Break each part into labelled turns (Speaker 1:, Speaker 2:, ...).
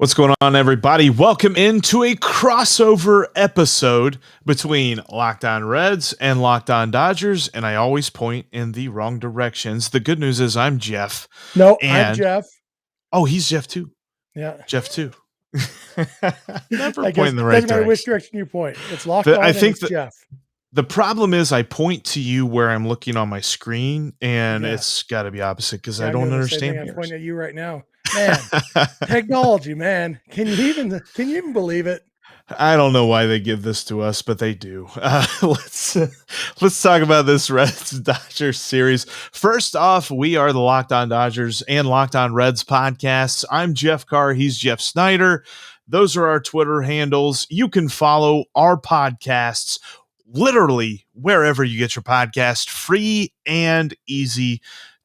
Speaker 1: What's going on, everybody? Welcome into a crossover episode between Locked On Reds and Locked On Dodgers, and I always point in the wrong directions. The good news is I'm Jeff.
Speaker 2: No, I'm
Speaker 1: And
Speaker 2: Jeff.
Speaker 1: oh, he's Jeff too.
Speaker 2: Yeah.
Speaker 1: Jeff too. Never
Speaker 2: I
Speaker 1: point
Speaker 2: guess
Speaker 1: in the
Speaker 2: it
Speaker 1: right
Speaker 2: doesn't matter which
Speaker 1: direction.
Speaker 2: direction you point. It's locked on
Speaker 1: I
Speaker 2: and
Speaker 1: think
Speaker 2: it's Jeff.
Speaker 1: the problem is I point to you where I'm looking on my screen, and
Speaker 2: Yeah.
Speaker 1: it's got to be opposite because
Speaker 2: Yeah,
Speaker 1: I
Speaker 2: I'm
Speaker 1: don't
Speaker 2: doing the same
Speaker 1: understand
Speaker 2: thing. I'm
Speaker 1: yours.
Speaker 2: pointing at you right now. Man, technology, man. Can you even believe it?
Speaker 1: I don't know why they give this to us, but they do. Let's talk about this Reds Dodgers series. First off, we are the Locked On Dodgers and Locked On Reds podcasts. I'm Jeff Carr. He's Jeff Snider. Those are our Twitter handles. You can follow our podcasts literally wherever you get your podcast, free and easy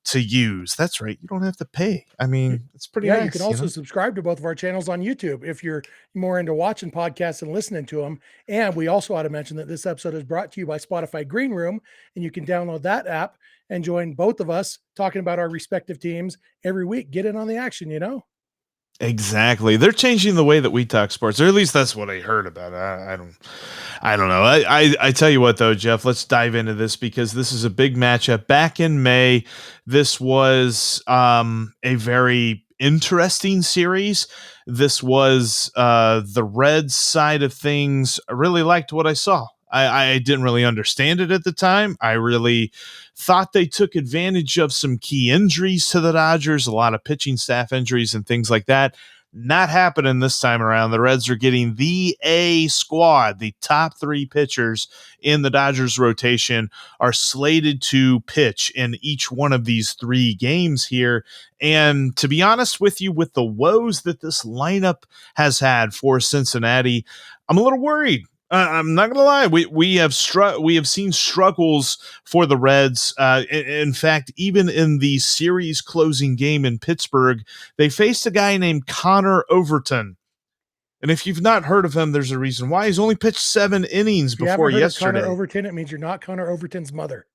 Speaker 1: to use. That's right. You don't have to pay. I mean, it's pretty nice.
Speaker 2: You can also subscribe to both of our channels on YouTube if you're more into watching podcasts and listening to them. And we also ought to mention that this episode is brought to you by Spotify Green Room, and you can download that app and join both of us talking about our respective teams every week. Get in on the action,
Speaker 1: Exactly. They're changing the way that we talk sports, or at least that's what I heard about it. I don't know. I tell you what though, Jeff, let's dive into this because this is a big matchup. Back in May, this was a very interesting series. This was the Reds side of things. I really liked what I saw. I didn't really understand it at the time. I really thought they took advantage of some key injuries to the Dodgers, a lot of pitching staff injuries and things like that. Not happening this time around. The Reds are getting the A squad. The top three pitchers in the Dodgers rotation are slated to pitch in each one of these three games here. And to be honest with you, with the woes that this lineup has had for Cincinnati, I'm a little worried. I'm not gonna lie. We have seen struggles for the Reds. In fact, even in the series closing game in Pittsburgh, they faced a guy named Connor Overton. And if you've not heard of him, there's a reason why. He's only pitched 7 innings
Speaker 2: If you
Speaker 1: before
Speaker 2: haven't heard
Speaker 1: yesterday.
Speaker 2: of Connor Overton, it means you're not Connor Overton's mother.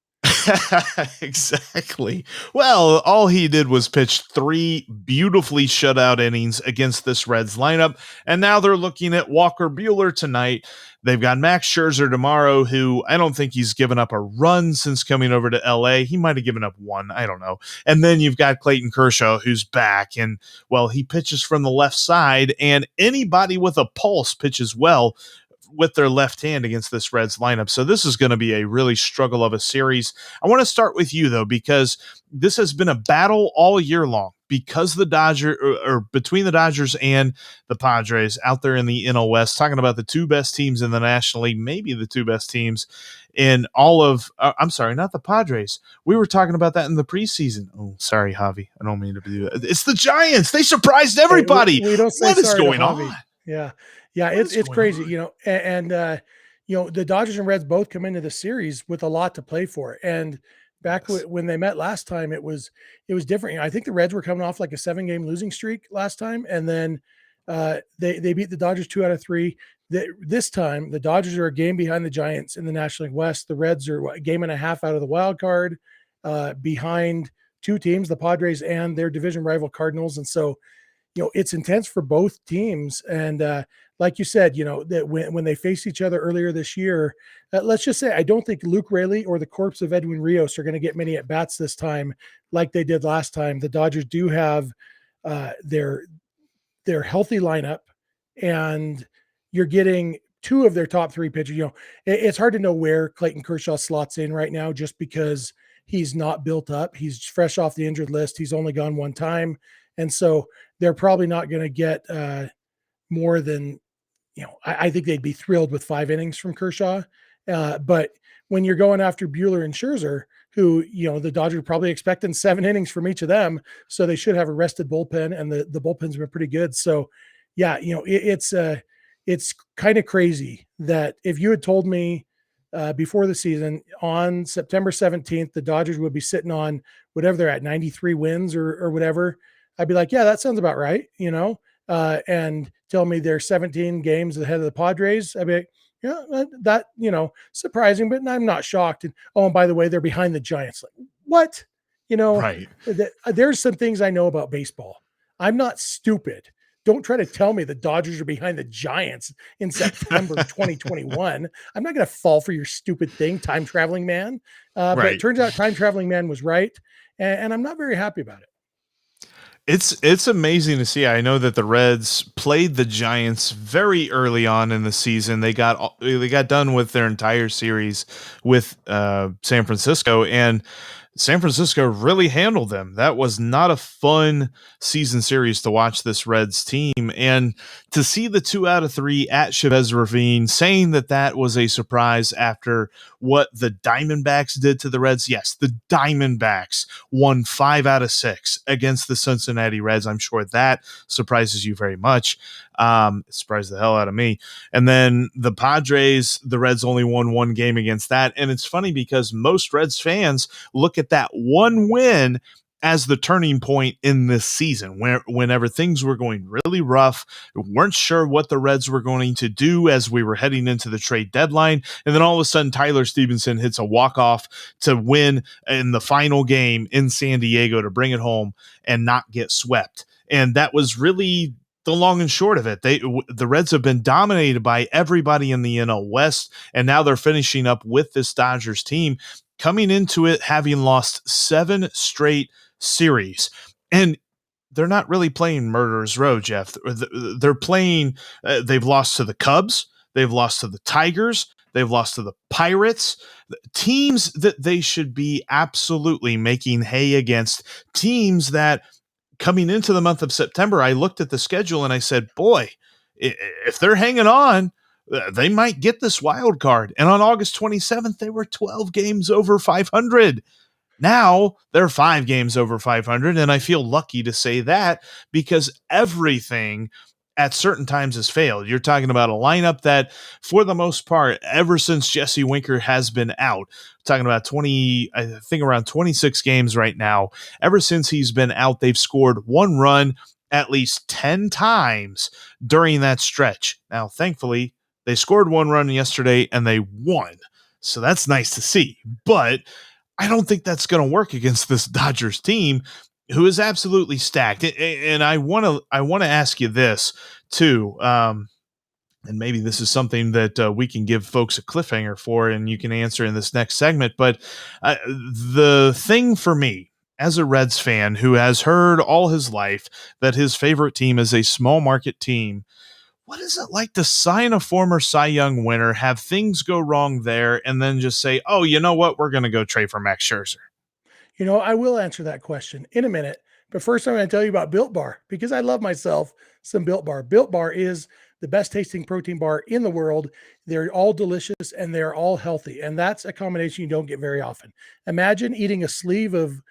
Speaker 1: Exactly. Well, all he did was pitch 3 beautifully shutout innings against this Reds lineup, and now they're looking at Walker Buehler tonight. They've got Max Scherzer tomorrow, who I don't think he's given up a run since coming over to LA. He might have given up one. I don't know. And then you've got Clayton Kershaw, who's back, and well, he pitches from the left side, and anybody with a pulse pitches well with their left hand against this Reds lineup. So this is going to be a really struggle of a series. I want to start with you though, because this has been a battle all year long because the Dodgers or between the Dodgers and the Padres out there in the NL West, talking about the two best teams in the National League, maybe the two best teams in all of, I'm sorry, not the Padres. We were talking about that in the preseason. Oh, sorry, Javi. I don't mean to do that. It's the Giants. They surprised everybody.
Speaker 2: We don't say
Speaker 1: what is
Speaker 2: sorry
Speaker 1: going
Speaker 2: on? Yeah. It's crazy,
Speaker 1: on?
Speaker 2: and the Dodgers and Reds both come into the series with a lot to play for. And back when they met last time, it was different. I think the Reds were coming off like a 7-game losing streak last time, and then they beat the Dodgers 2 out of 3. This time, the Dodgers are a game behind the Giants in the National League West. The Reds are a game and a half out of the wild card, behind two teams, the Padres and their division rival Cardinals, and so it's intense for both teams. And like you said, that when they faced each other earlier this year, let's just say I don't think Luke Raley or the corpse of Edwin Rios are going to get many at bats this time like they did last time. The Dodgers do have their healthy lineup, and you're getting 2 of their top 3 pitchers. It's hard to know where Clayton Kershaw slots in right now just because he's not built up. He's fresh off the injured list. He's only gone one time. And so they're probably not going to get more than, I think they'd be thrilled with 5 innings from Kershaw. But when you're going after Buehler and Scherzer, who, the Dodgers are probably expecting 7 innings from each of them, so they should have a rested bullpen, and the bullpen's been pretty good. So, yeah, it's kind of crazy that if you had told me before the season on September 17th, the Dodgers would be sitting on whatever they're at, 93 wins or whatever, I'd be like, yeah, that sounds about right, and tell me they're 17 games ahead of the Padres. I'd be like, yeah, that, surprising, but I'm not shocked. And by the way, they're behind the Giants. Like, what?
Speaker 1: Right.
Speaker 2: There's some things I know about baseball. I'm not stupid. Don't try to tell me the Dodgers are behind the Giants in September 2021. I'm not going to fall for your stupid thing, time traveling man. But it
Speaker 1: Right.
Speaker 2: turns out time traveling man was right, and I'm not very happy about it.
Speaker 1: It's amazing to see. I know that the Reds played the Giants very early on in the season. They got done with their entire series with San Francisco, and San Francisco really handled them. That was not a fun season series to watch this Reds team. And to see the 2 out of 3 at Chavez Ravine saying that that was a surprise after what the Diamondbacks did to the Reds. Yes, the Diamondbacks won 5 out of 6 against the Cincinnati Reds. I'm sure that surprises you very much. It surprised the hell out of me. And then the Padres, the Reds only won 1 game against that. And it's funny because most Reds fans look at that one win as the turning point in this season, whenever things were going really rough, weren't sure what the Reds were going to do as we were heading into the trade deadline. And then all of a sudden, Tyler Stevenson hits a walk-off to win in the final game in San Diego to bring it home and not get swept. And that was really the long and short of it. The Reds have been dominated by everybody in the NL West, and now they're finishing up with this Dodgers team coming into it having lost 7 straight series. And they're not really playing Murderer's Row, Jeff. They're playing, they've lost to the Cubs, they've lost to the Tigers, they've lost to the Pirates, teams that they should be absolutely making hay against, teams that coming into the month of September, I looked at the schedule and I said, boy, if they're hanging on, they might get this wild card. And on August 27th, they were 12 games over 500. Now they're 5 games over 500, and I feel lucky to say that because everything at certain times has failed. You're talking about a lineup that, for the most part, ever since Jesse Winker has been out, talking about 20, I think around 26 games right now, ever since he's been out, they've scored 1 run at least 10 times during that stretch. Now, thankfully, they scored 1 run yesterday and they won. So that's nice to see. But I don't think that's going to work against this Dodgers team, who is absolutely stacked. And I want to ask you this too, and maybe this is something that we can give folks a cliffhanger for, and you can answer in this next segment. But the thing for me, as a Reds fan who has heard all his life that his favorite team is a small market team, what is it like to sign a former Cy Young winner, have things go wrong there, and then just say, oh, you know what? We're going to go trade for Max Scherzer?
Speaker 2: I will answer that question in a minute. But first, I'm going to tell you about Built Bar because I love myself some Built Bar. Built Bar is the best tasting protein bar in the world. They're all delicious and they're all healthy. And that's a combination you don't get very often. Imagine eating a sleeve of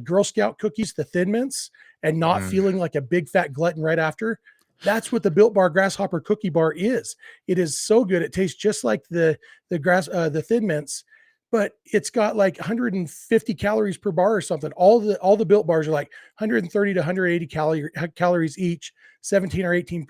Speaker 2: Girl Scout cookies, the Thin Mints, and not
Speaker 1: Mm.
Speaker 2: feeling like a big fat glutton right after. That's what the Built Bar Grasshopper Cookie Bar is. It is so good. It tastes just like the Thin Mints, but it's got like 150 calories per bar or something. All the Built Bars are like 130 to 180 calories each, 17 or 18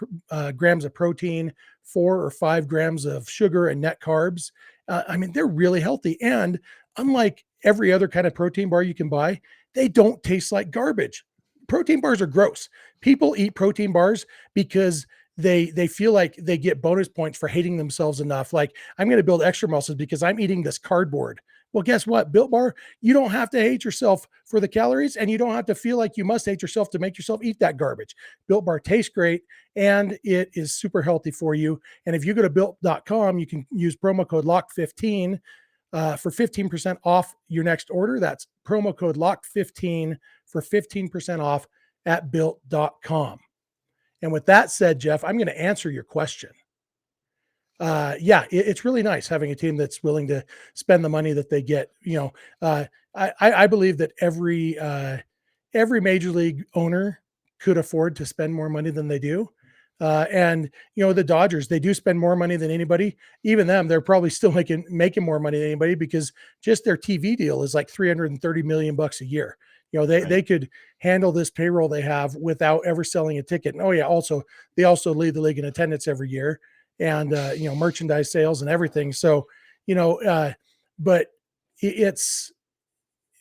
Speaker 2: grams of protein, 4 or 5 grams of sugar and net carbs. I mean, they're really healthy. And unlike every other kind of protein bar you can buy, they don't taste like garbage. Protein bars are gross. People eat protein bars because they feel like they get bonus points for hating themselves enough. Like, I'm going to build extra muscles because I'm eating this cardboard. Well, guess what? Built Bar, you don't have to hate yourself for the calories, and you don't have to feel like you must hate yourself to make yourself eat that garbage. Built Bar tastes great, and it is super healthy for you. And if you go to built.com, you can use promo code LOCK15 for 15% off your next order. That's promo code LOCK15 for 15% off at built.com. And with that said, Jeff, I'm going to answer your question. It's really nice having a team that's willing to spend the money that they get. I believe that every major league owner could afford to spend more money than they do. And the Dodgers, they do spend more money than anybody. Even them, they're probably still making more money than anybody because just their TV deal is like $330 million a year. They could handle this payroll they have without ever selling a ticket. And they also lead the league in attendance every year, and merchandise sales and everything. So, but it's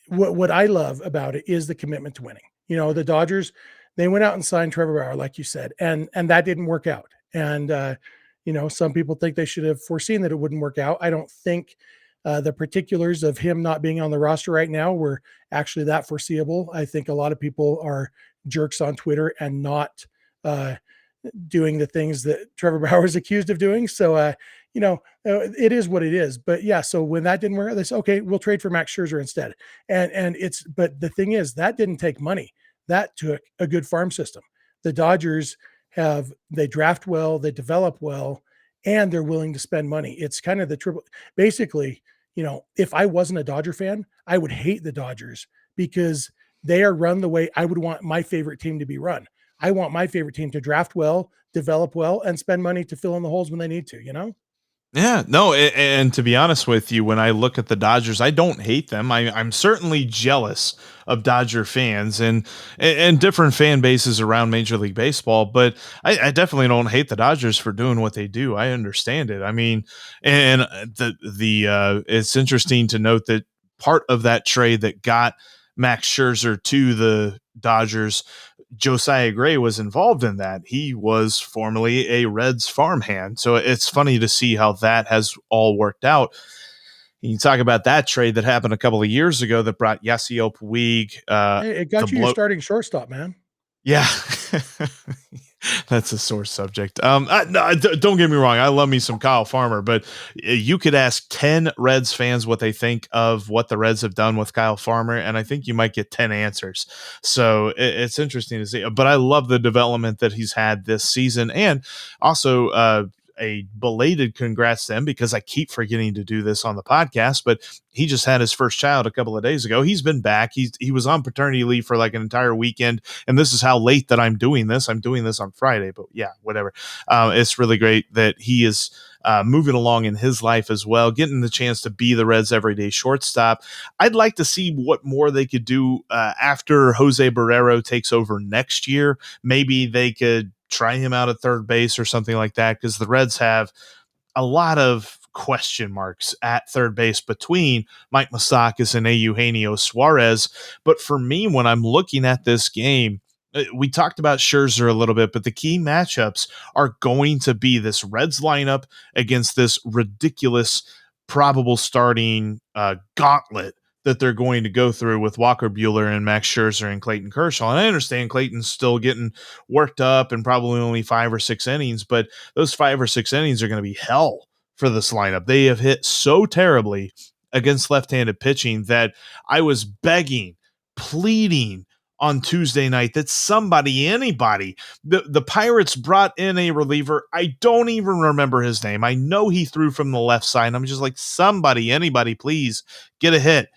Speaker 2: what I love about it is the commitment to winning. The Dodgers, they went out and signed Trevor Bauer, like you said, and that didn't work out. And some people think they should have foreseen that it wouldn't work out. I don't think the particulars of him not being on the roster right now were actually that foreseeable. I think a lot of people are jerks on Twitter and not uh, doing the things that Trevor Bauer is accused of doing. So, it is what it is. But yeah, so when that didn't work out, they said, okay, we'll trade for Max Scherzer instead. But the thing is, that didn't take money. That took a good farm system. The Dodgers they draft well, they develop well, and they're willing to spend money. It's kind of the triple. Basically, if I wasn't a Dodger fan, I would hate the Dodgers because they are run the way I would want my favorite team to be run. I want my favorite team to draft well, develop well, and spend money to fill in the holes when they need to.
Speaker 1: Yeah, no, and to be honest with you, when I look at the Dodgers, I don't hate them. I'm certainly jealous of Dodger fans and different fan bases around Major League Baseball, but I definitely don't hate the Dodgers for doing what they do. I understand it. I mean, and the it's interesting to note that part of that trade that got Max Scherzer to the Dodgers, Josiah Gray was involved in that. He was formerly a Reds farmhand. So it's funny to see how that has all worked out. You talk about that trade that happened a couple of years ago that brought Yasiel Puig,
Speaker 2: Hey, it
Speaker 1: the
Speaker 2: got you your
Speaker 1: blow.
Speaker 2: starting shortstop, man.
Speaker 1: Yeah. That's a sore subject. No, don't get me wrong. I love me some Kyle Farmer, but you could ask 10 Reds fans what they think of what the Reds have done with Kyle Farmer, and I think you might get 10 answers. So it's interesting to see. But I love the development that he's had this season, and also a belated congrats to him because I keep forgetting to do this on the podcast, but he just had his first child a couple of days ago. He's been back. He was on paternity leave for like an entire weekend, and this is how late that I'm doing this. I'm doing this on Friday, but yeah, whatever. It's really great that he is moving along in his life as well, getting the chance to be the Reds' everyday shortstop. I'd like to see what more they could do after Jose Barrero takes over next year. Maybe they could try him out at third base or something like that, because the Reds have a lot of question marks at third base between Mike Moustakas and Eugenio Suarez. But for me, when I'm looking at this game, we talked about Scherzer a little bit, but the key matchups are going to be this Reds lineup against this ridiculous probable starting gauntlet that they're going to go through with Walker Buehler and Max Scherzer and Clayton Kershaw. And I understand Clayton's still getting worked up and probably only 5 or 6 innings, but those 5 or 6 innings are going to be hell for this lineup. They have hit so terribly against left-handed pitching that I was begging, pleading on Tuesday night that anybody, the Pirates brought in a reliever. I don't even remember his name. I know he threw from the left side. I'm just like, anybody, please get a hit.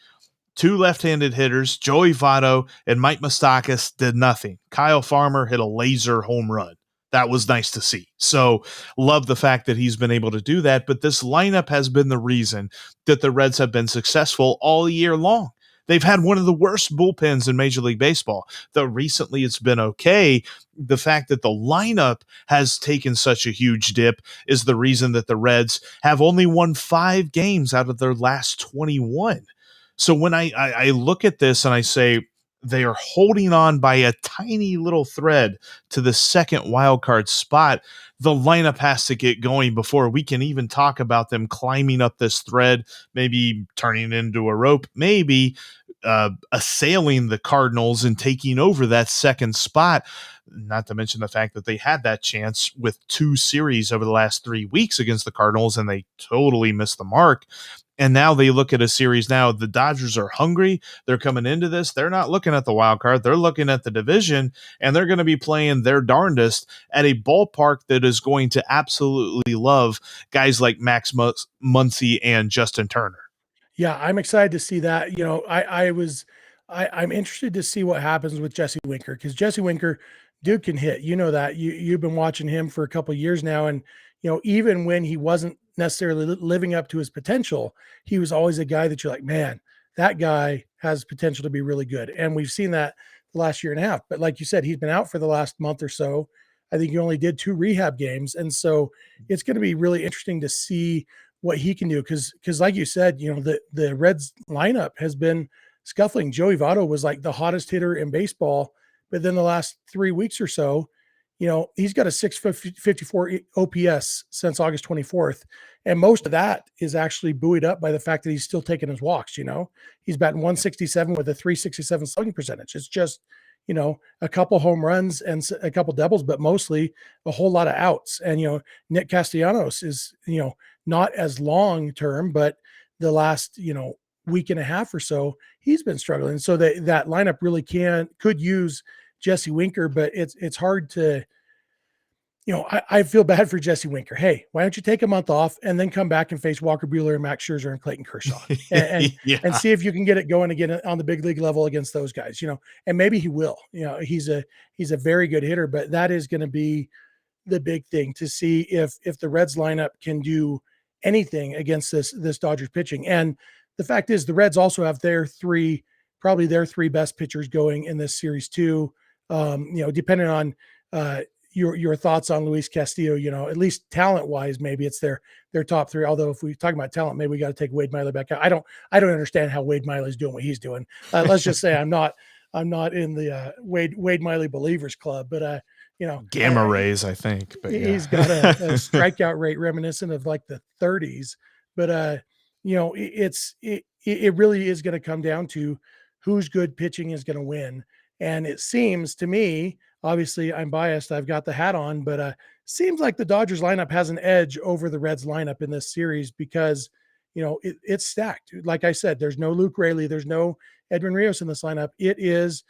Speaker 1: 2 left-handed hitters, Joey Votto and Mike Moustakas, did nothing. Kyle Farmer hit a laser home run. That was nice to see. So love the fact that he's been able to do that. But this lineup has been the reason that the Reds have been successful all year long. They've had one of the worst bullpens in Major League Baseball. Though recently it's been okay, the fact that the lineup has taken such a huge dip is the reason that the Reds have only won 5 games out of their last 21. So when I look at this and I say they are holding on by a tiny little thread to the second wild card spot, the lineup has to get going before we can even talk about them climbing up this thread, maybe turning it into a rope, maybe assailing the Cardinals and taking over that second spot. Not to mention the fact that they had that chance with 2 series over the last 3 weeks against the Cardinals, and they totally missed the mark. And now they look at a series now. The Dodgers are hungry. They're coming into this. They're not looking at the wild card. They're looking at the division, and they're going to be playing their darndest at a ballpark that is going to absolutely love guys like Max Muncy and Justin Turner.
Speaker 2: Yeah, I'm excited to see that. I'm interested to see what happens with Jesse Winker because Jesse Winker, dude can hit. You know that. You've been watching him for a couple of years now, and even when he wasn't necessarily living up to his potential, he was always a guy that you're like, man, that guy has potential to be really good. And we've seen that the last year and a half. But like you said, he's been out for the last month or so. I think he only did 2 rehab games, and so it's going to be really interesting to see what he can do because like you said, the Reds lineup has been scuffling. Joey Votto was like the hottest hitter in baseball but then the last 3 weeks or so, he's got a 654 OPS since August 24th. And most of that is actually buoyed up by the fact that he's still taking his walks. He's batting 167 with a 367 slugging percentage. It's just, a couple home runs and a couple doubles, but mostly a whole lot of outs. And, Nick Castellanos is, not as long term, but the last, week and a half or so, he's been struggling. So that lineup really could use Jesse Winker, but it's hard to, I feel bad for Jesse Winker. Hey, why don't you take a month off and then come back and face Walker Buehler and Max Scherzer and Clayton Kershaw and
Speaker 1: Yeah.
Speaker 2: see if you can get it going again on the big league level against those guys, and maybe he will. He's a very good hitter, but that is going to be the big thing to see if the Reds lineup can do anything against this Dodgers pitching. And the fact is, the Reds also have probably their three best pitchers going in this series too. Depending on your thoughts on Luis Castillo, at least talent wise, maybe it's their top three. Although if we talk about talent, maybe we got to take Wade Miley back out. I don't understand how Wade Miley's doing what he's doing. Let's just say I'm not in the Wade Miley believers club, but
Speaker 1: Gamma rays, I think. But
Speaker 2: he's got a strikeout rate reminiscent of like the 30s. But it really is going to come down to whose good pitching is going to win. And it seems to me, obviously I'm biased, I've got the hat on, but seems like the Dodgers lineup has an edge over the Reds lineup in this series because, it's stacked. Like I said, there's no Luke Raley, there's no Edwin Rios in this lineup. It is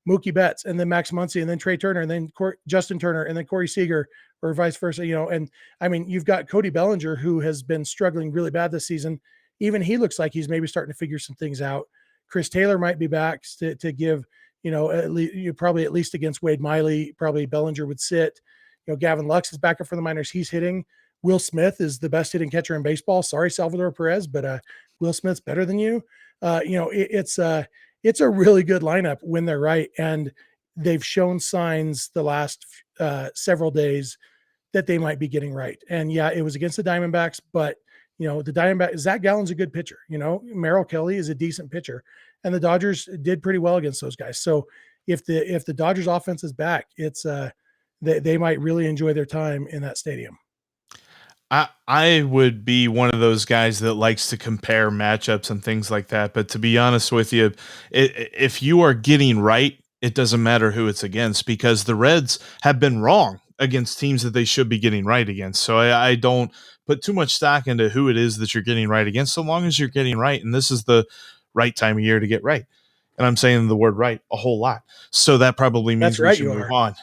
Speaker 2: Mookie Betts and then Max Muncy and then Trey Turner and then Justin Turner and then Corey Seager or vice versa, and I mean, you've got Cody Bellinger who has been struggling really bad this season. Even he looks like he's maybe starting to figure some things out. Chris Taylor might be back to give, probably at least against Wade Miley, probably Bellinger would sit. Gavin Lux is back up for the minors. He's hitting. Will Smith is the best hitting catcher in baseball. Sorry, Salvador Perez, but Will Smith's better than you. It's a really good lineup when they're right. And they've shown signs the last several days that they might be getting right. And yeah, it was against the Diamondbacks, but the Diamondbacks, Zach Gallen's a good pitcher. Merrill Kelly is a decent pitcher, and the Dodgers did pretty well against those guys. So if the Dodgers offense is back, it's they might really enjoy their time in that stadium.
Speaker 1: I would be one of those guys that likes to compare matchups and things like that. But to be honest with you, if you are getting right, it doesn't matter who it's against because the Reds have been wrong against teams that they should be getting right against. So I don't put too much stock into who it is that you're getting right against, so long as you're getting right. And this is the right time of year to get right. And I'm saying the word right a whole lot. So that probably means we should move on.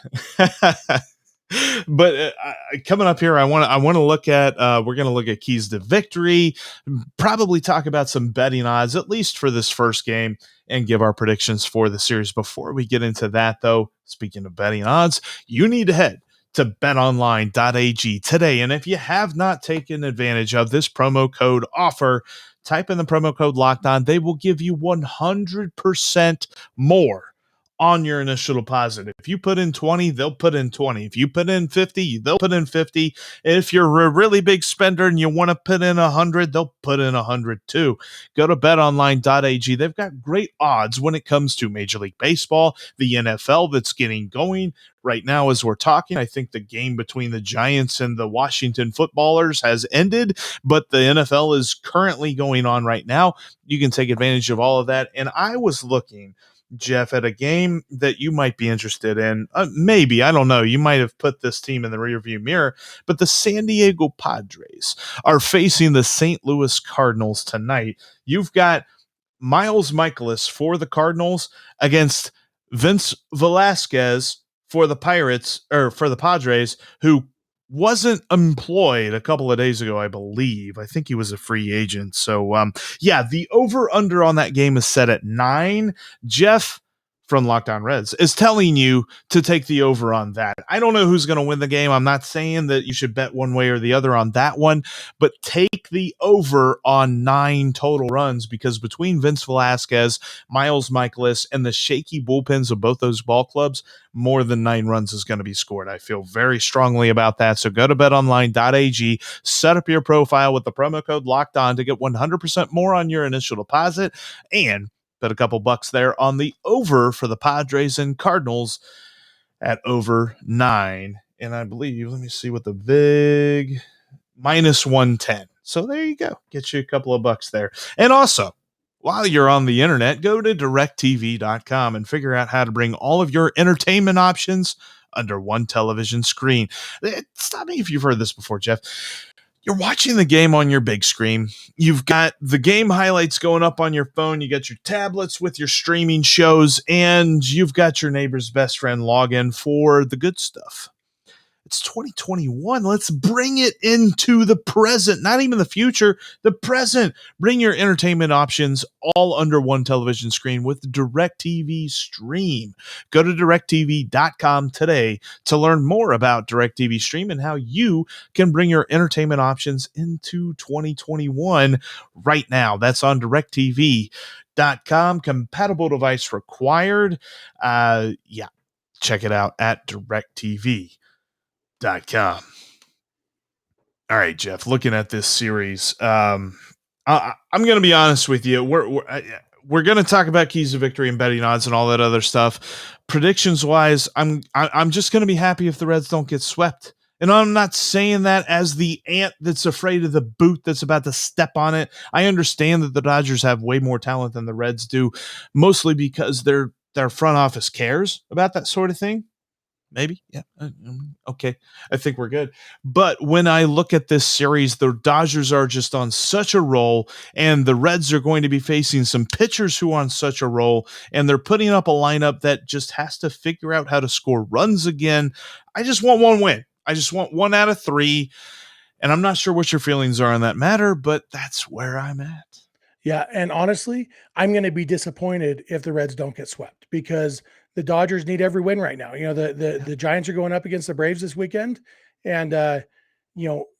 Speaker 1: But coming up here, I want to look at we're going to look at keys to victory, probably talk about some betting odds, at least for this first game, and give our predictions for the series. Before we get into that, though, speaking of betting odds, you need to head to betonline.ag today. And if you have not taken advantage of this promo code offer, type in the promo code Lockedon. They will give you 100% more on your initial deposit. If you put in 20, they'll put in 20. If you put in 50, they'll put in 50. If you're a really big spender and you want to put in 100, they'll put in 100 too. Go to betonline.ag. They've got great odds when it comes to Major League Baseball, the NFL that's getting going right now as we're talking. I think the game between the Giants and the Washington Footballers has ended, but the NFL is currently going on right now. You can take advantage of all of that. And I was looking, Jeff, at a game that you might be interested in. Maybe, I don't know. You might have put this team in the rearview mirror, but the San Diego Padres are facing the St. Louis Cardinals tonight. You've got Miles Michaelis for the Cardinals against Vince Velasquez for the Pirates, or for the Padres, who wasn't employed a couple of days ago, I believe. I think he was a free agent. So, yeah, the over-under on that game is set at 9. Jeff from Locked On Reds is telling you to take the over on that. I don't know who's going to win the game. I'm not saying that you should bet one way or the other on that one, but take the over on 9 total runs, because between Vince Velasquez, Miles Michaelis, and the shaky bullpens of both those ball clubs, more than 9 runs is going to be scored. I feel very strongly about that. So go to betonline.ag, set up your profile with the promo code Locked On to get 100% more on your initial deposit, and Bet a couple bucks there on the over for the Padres and Cardinals at over 9. And I believe, let me see what the VIG minus 110. So there you go. Get you a couple of bucks there. And also, while you're on the internet, go to directtv.com and figure out how to bring all of your entertainment options under one television screen. Stop me if you've heard this before, Jeff. You're watching the game on your big screen. You've got the game highlights going up on your phone. You got your tablets with your streaming shows, and you've got your neighbor's best friend login for the good stuff. It's 2021. Let's bring it into the present, not even the future, the present. Bring your entertainment options all under one television screen with DirecTV Stream. Go to directtv.com today to learn more about DirecTV Stream and how you can bring your entertainment options into 2021 right now. That's on directtv.com. Compatible device required. Check it out at DirecTV.com. All right, Jeff, looking at this series, I'm going to be honest with you. We're going to talk about keys to victory and betting odds and all that other stuff. Predictions wise, I'm just going to be happy if the Reds don't get swept. And I'm not saying that as the ant that's afraid of the boot that's about to step on it. I understand that the Dodgers have way more talent than the Reds do, mostly because their front office cares about that sort of thing. Maybe. Yeah. Okay. I think we're good. But when I look at this series, the Dodgers are just on such a roll, and the Reds are going to be facing some pitchers who are on such a roll, and they're putting up a lineup that just has to figure out how to score runs again. I just want one win. I just want 1 out of 3. And I'm not sure what your feelings are on that matter, but that's where I'm at.
Speaker 2: Yeah, and honestly, I'm gonna be disappointed if the Reds don't get swept because the Dodgers need every win right now. You know, the Giants are going up against the Braves this weekend, and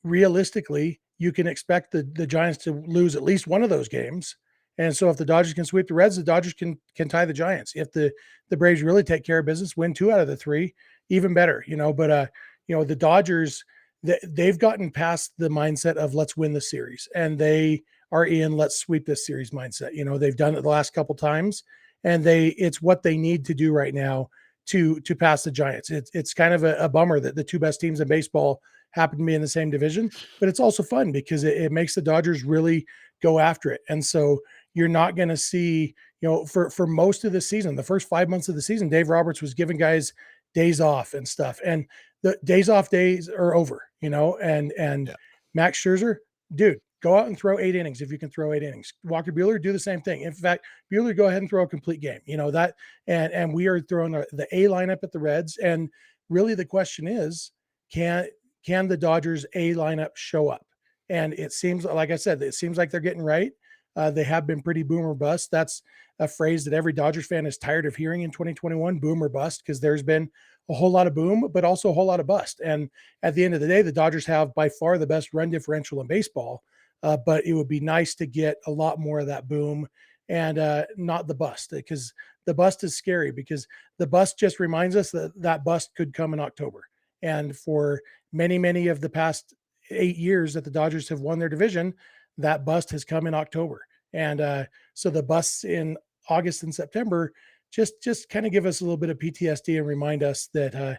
Speaker 2: realistically, you can expect the Giants to lose at least one of those games. And so if the Dodgers can sweep the Reds, the Dodgers can tie the Giants. If the Braves really take care of business, win 2 out of the 3, even better, but the Dodgers, they've gotten past the mindset of let's win the series, and they are in let's sweep this series mindset. They've done it the last couple times, and it's what they need to do right now to pass the Giants. It's kind of a bummer that the 2 best teams in baseball happen to be in the same division, but it's also fun because it makes the Dodgers really go after it. And so you're not going to see, for most of the season, the first 5 months of the season, Dave Roberts was giving guys days off and stuff, and the days off days are over, and
Speaker 1: Yeah.
Speaker 2: Max Scherzer, dude, go out and throw 8 innings if you can throw 8 innings. Walker Buehler, do the same thing. In fact, Buehler, go ahead and throw a complete game. That, and we are throwing the A lineup at the Reds. And really, the question is, can the Dodgers A lineup show up? And it seems, like I said, it seems like they're getting right. They have been pretty boom or bust. That's a phrase that every Dodgers fan is tired of hearing in 2021, boom or bust, because there's been a whole lot of boom, but also a whole lot of bust. And at the end of the day, the Dodgers have by far the best run differential in baseball. But it would be nice to get a lot more of that boom and not the bust, because the bust is scary, because the bust just reminds us that bust could come in October. And for many, many of the past 8 years that the Dodgers have won their division, that bust has come in October. And so the busts in August and September just kind of give us a little bit of PTSD and remind us that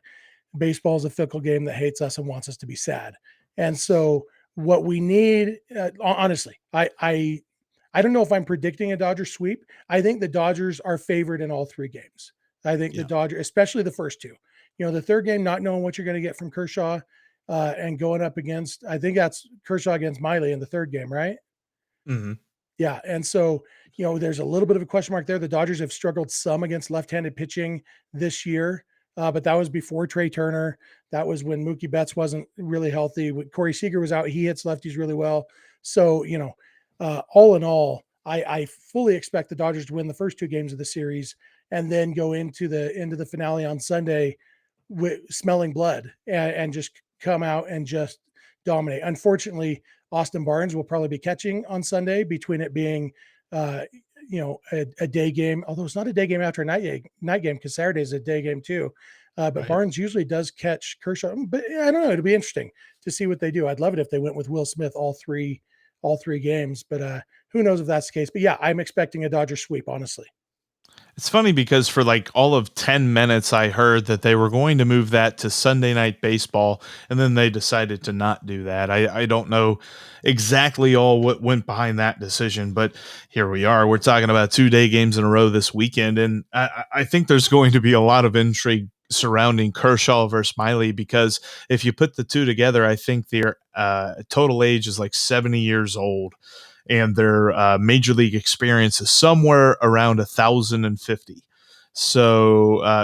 Speaker 2: baseball is a fickle game that hates us and wants us to be sad. And so what we need, honestly, I don't know if I'm predicting a Dodgers sweep. I think the Dodgers are favored in all 3 games. I think the Dodgers, especially the first 2, the third game, not knowing what you're going to get from Kershaw and going up against, I think that's Kershaw against Miley in the third game, right?
Speaker 1: Mm-hmm.
Speaker 2: Yeah. And so, there's a little bit of a question mark there. The Dodgers have struggled some against left-handed pitching this year, but that was before Trey Turner. That was when Mookie Betts wasn't really healthy. When Corey Seager was out, he hits lefties really well. So, all in all, I fully expect the Dodgers to win the first 2 games of the series and then go into the finale on Sunday with smelling blood and just come out and just dominate. Unfortunately, Austin Barnes will probably be catching on Sunday, between it being, a day game, although it's not a day game after a night game because Saturday is a day game too. But right. Barnes usually does catch Kershaw. But I don't know. It'll be interesting to see what they do. I'd love it if they went with Will Smith all three all 3 games. But who knows if that's the case? But yeah, I'm expecting a Dodgers sweep, honestly.
Speaker 1: It's funny because for like all of 10 minutes, I heard that they were going to move that to Sunday Night Baseball, and then they decided to not do that. I don't know exactly all what went behind that decision, but here we are. We're talking about 2-day games in a row this weekend, and I think there's going to be a lot of intrigue surrounding Kershaw versus Miley because if you put the two together, I think their total age is like 70 years old and their major league experience is somewhere around 1,050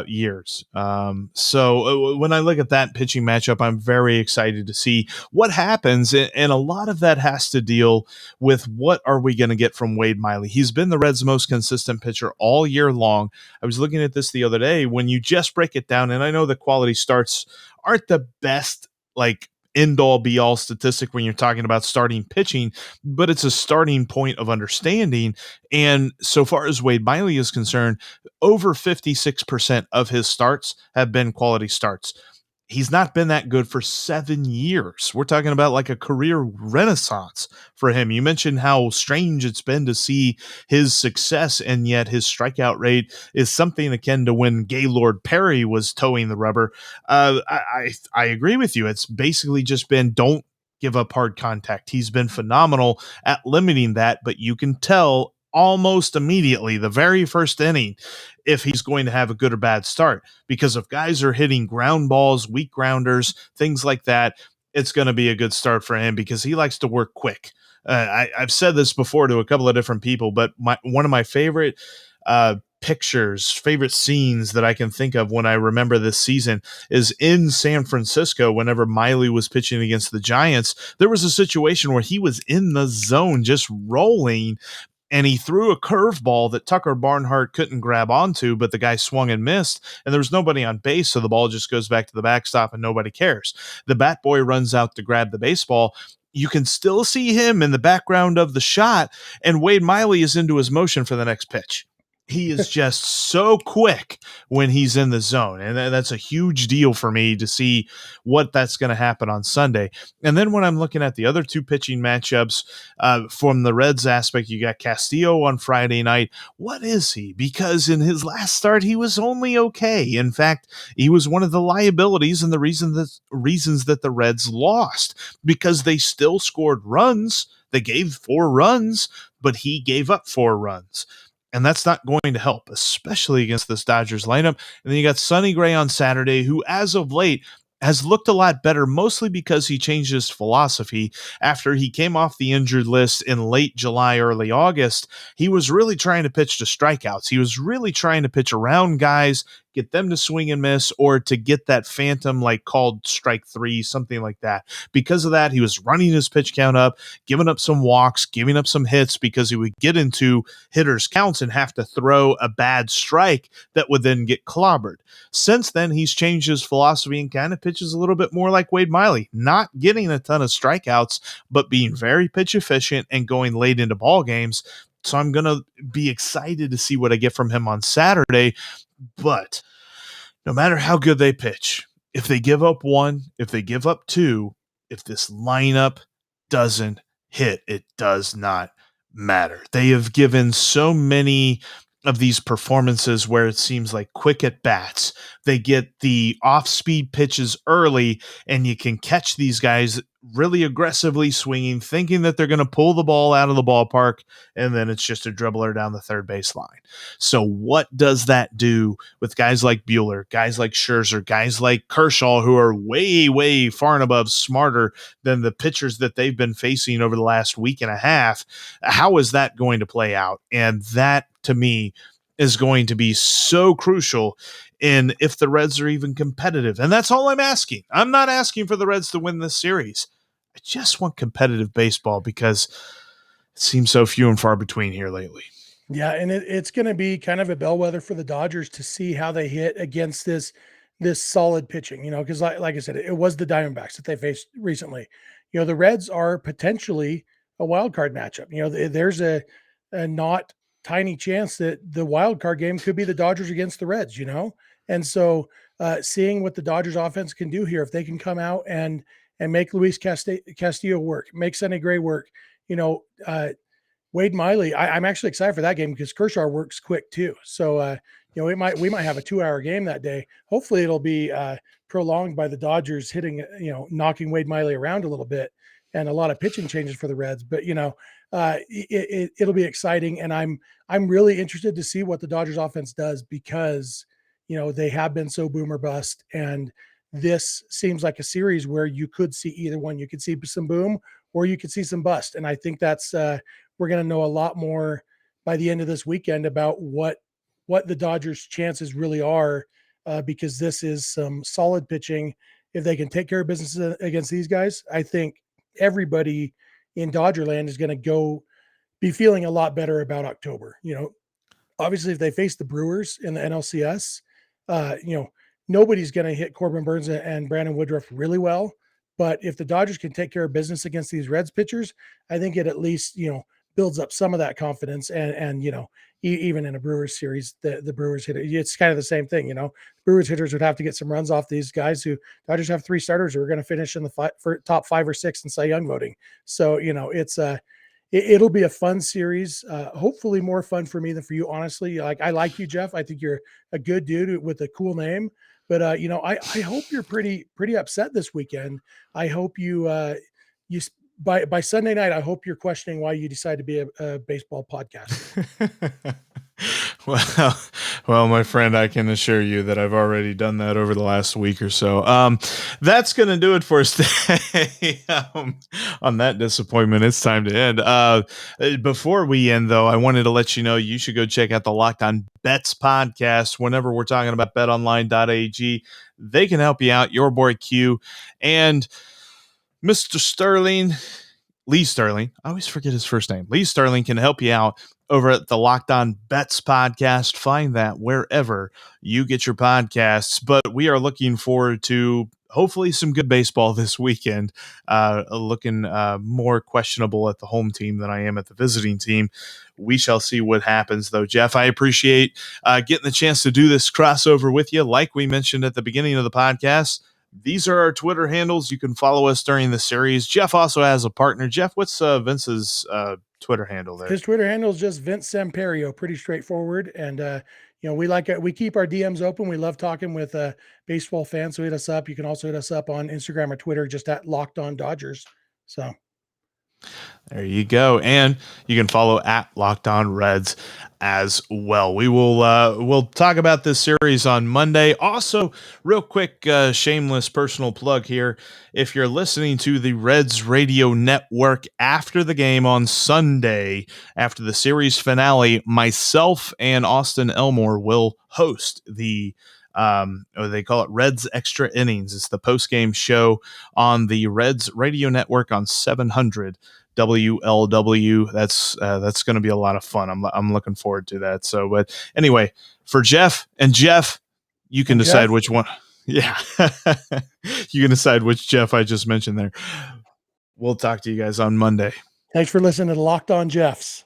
Speaker 1: years. When I look at that pitching matchup, I'm very excited to see what happens, and a lot of that has to deal with what are we going to get from Wade Miley. He's been the Reds' most consistent pitcher all year long. I was looking at this the other day. When you just break it down, and I know the quality starts aren't the best, like end all be all statistic when you're talking about starting pitching, but it's a starting point of understanding. And so far as Wade Miley is concerned, over 56% of his starts have been quality starts. He's not been that good for 7 years. We're talking about like a career renaissance for him. You mentioned how strange it's been to see his success, and yet his strikeout rate is something akin to when Gaylord Perry was towing the rubber. I agree with you. It's basically just been don't give up hard contact. He's been phenomenal at limiting that, but you can tell almost immediately, the very first inning, if he's going to have a good or bad start. Because if guys are hitting ground balls, weak grounders, things like that, it's going to be a good start for him because he likes to work quick. I've said this before to a couple of different people, but one of my favorite pictures, favorite scenes that I can think of when I remember this season is in San Francisco. Whenever Miley was pitching against the Giants, there was a situation where he was in the zone just rolling, and he threw a curveball that Tucker Barnhart couldn't grab onto, but the guy swung and missed, and there was nobody on base, so the ball just goes back to the backstop and nobody cares. The bat boy runs out to grab the baseball. You can still see him in the background of the shot, and Wade Miley is into his motion for the next pitch. He is just so quick when he's in the zone, and that's a huge deal for me to see what that's going to happen on Sunday. And then when I'm looking at the other two pitching matchups, from the Reds aspect, you got Castillo on Friday night. What is he? Because in his last start, he was only okay. In fact, he was one of the liabilities and the reasons that the Reds lost, because they still scored runs. They gave 4 runs, but he gave up 4 runs. And that's not going to help, especially against this Dodgers lineup. And then you got Sonny Gray on Saturday, who as of late has looked a lot better, mostly because he changed his philosophy after he came off the injured list in late July, early August. He was really trying to pitch to strikeouts. He was really trying to pitch around guys, get them to swing and miss, or to get that phantom, like called strike 3, something like that. Because of that, he was running his pitch count up, giving up some walks, giving up some hits, because he would get into hitters' counts and have to throw a bad strike that would then get clobbered. Since then, he's changed his philosophy and kind of pitches a little bit more like Wade Miley, not getting a ton of strikeouts, but being very pitch efficient and going late into ball games. So I'm going to be excited to see what I get from him on Saturday. But no matter how good they pitch, if they give up 1, if they give up 2, if this lineup doesn't hit, it does not matter. They have given so many of these performances where it seems like quick at bats. They get the off-speed pitches early, and you can catch these guys really aggressively swinging, thinking that they're going to pull the ball out of the ballpark, and then it's just a dribbler down the third base line. So what does that do with guys like Buehler, guys like Scherzer, guys like Kershaw, who are way, way far and above smarter than the pitchers that they've been facing over the last week and a half? How is that going to play out? And that, to me, is going to be so crucial in if the Reds are even competitive. And that's all I'm asking. I'm not asking for the Reds to win this series. I just want competitive baseball because it seems so few and far between here lately.
Speaker 2: Yeah, and it's going to be kind of a bellwether for the Dodgers to see how they hit against this solid pitching. Because like I said, it was the Diamondbacks that they faced recently. The Reds are potentially a wild card matchup. There's a not tiny chance that the wild card game could be the Dodgers against the Reds. And so seeing what the Dodgers offense can do here, if they can come out and make Luis Castillo work, make Sonny Gray work, Wade Miley, I'm actually excited for that game because Kershaw works quick too. So we might have a 2-hour game that day. Hopefully it'll be prolonged by the Dodgers hitting, knocking Wade Miley around a little bit and a lot of pitching changes for the Reds. But it'll be exciting, and I'm really interested to see what the Dodgers offense does because they have been so boom or bust, and this seems like a series where you could see either one. You could see some boom or you could see some bust, and I think that's we're going to know a lot more by the end of this weekend about what the Dodgers' chances really are, because this is some solid pitching. If they can take care of business against these guys, I think everybody in Dodgerland is going to go be feeling a lot better about October. Obviously, if they face the Brewers in the NLCS, nobody's going to hit Corbin Burns and Brandon Woodruff really well. But if the Dodgers can take care of business against these Reds pitchers, I think it at least builds up some of that confidence. And even in a Brewers series, the Brewers hitter, it's kind of the same thing. Brewers hitters would have to get some runs off these guys who Dodgers have 3 starters who are going to finish in the top 5 or 6 in Cy Young voting. So it'll be a fun series. Hopefully more fun for me than for you, honestly. Like, I like you, Jeff. I think you're a good dude with a cool name. But I hope you're pretty upset this weekend. I hope you by Sunday night, I hope you're questioning why you decided to be a baseball podcaster.
Speaker 1: Well, my friend, I can assure you that I've already done that over the last week or so. That's going to do it for us today. On that disappointment, it's time to end. Before we end, though, I wanted to let you know you should go check out the Locked Bets podcast. Whenever we're talking about Betonline.ag, they can help you out. Your boy Q and Mr. Lee Sterling. I always forget his first name. Lee Sterling can help you out over at the Locked Bets podcast. Find that wherever you get your podcasts. But we are looking forward to hopefully some good baseball this weekend. Looking more questionable at the home team than I am at the visiting team. We shall see what happens, though. Jeff, I appreciate getting the chance to do this crossover with you. Like we mentioned at the beginning of the podcast, these are our Twitter handles. You can follow us during the series. Jeff also has a partner. Jeff, what's Vince's Twitter handle there?
Speaker 2: His Twitter handle is just Vince Samperio. Pretty straightforward. And, we keep our DMs open. We love talking with baseball fans. So hit us up. You can also hit us up on Instagram or Twitter, just at Locked On Dodgers. So
Speaker 1: there you go. And you can follow at Locked On Reds as well. We will we'll talk about this series on Monday. Also, real quick, shameless personal plug here. If you're listening to the Reds Radio Network after the game on Sunday, after the series finale, myself and Austin Elmore will host the they call it Reds Extra Innings. It's the post-game show on the Reds Radio Network on 700 WLW. That's going to be a lot of fun. I'm looking forward to that. So, but anyway, for Jeff, you can decide which one. Yeah, you can decide which Jeff I just mentioned there. We'll talk to you guys on Monday.
Speaker 2: Thanks for listening to Locked On Jeffs.